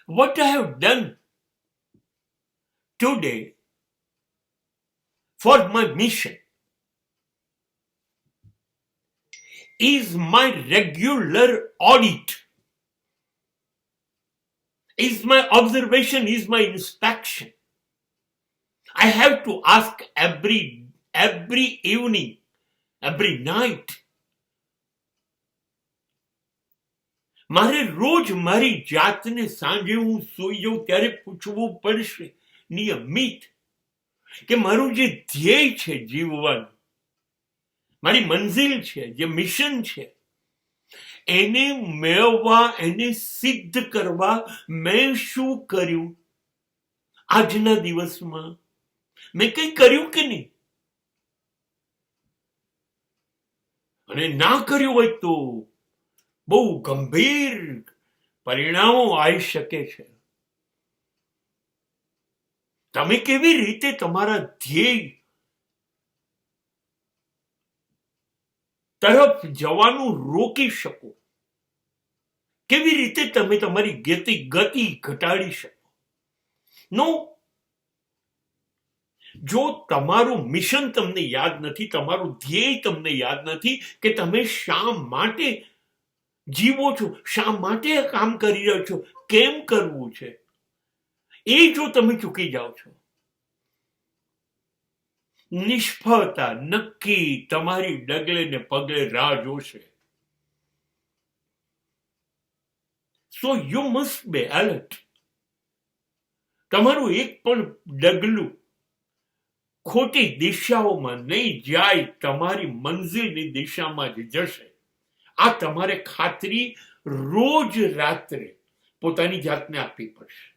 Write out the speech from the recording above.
what I have done today for my mission is my regular audit, is my observation, is my inspection. I have to ask every evening, every night. મારે રોજ મારી જાતને સાંજે હું સૂઈ જાઉં ત્યારે પૂછવું પડશે નિયમિત કે મારું જે ધ્યેય છે જીવવાનું, મારી મંઝિલ છે, જે મિશન છે, એને મેળવવા, એને સિદ્ધ કરવા મેં શું કર્યું આજના દિવસમાં, મેં કંઈ કર્યું કે નહીં. અને ના કર્યું હોય તો બહુ ગંભીર પરિણામો આવી શકે છે. તમે કેવી રીતે તમારા ધ્યેય તરફ જવાનું રોકી શકો, કેવી રીતે તમે તમારી ગતિ ઘટાડી શકો. નો, જો તમારું મિશન તમને યાદ નથી, તમારું ધ્યેય તમને યાદ નથી કે તમે શા માટે જીવો છો, શા માટે કામ કરી રહ્યો છો, કેમ કરવું છે, એ જો તમે ચૂકી જાઓ છો, નિષ્ફળતા નક્કી તમારી ડગલે ને પગલે રાહ જોશે. So you must be alert. તમારું એક પણ ડગલું ખોટી દિશાઓમાં નહીં જાય, તમારી મંઝિલની દિશામાં જ જશે. આ તમારે ખાતરી રોજ રાત્રે પોતાની જાતને આપવી પડશે.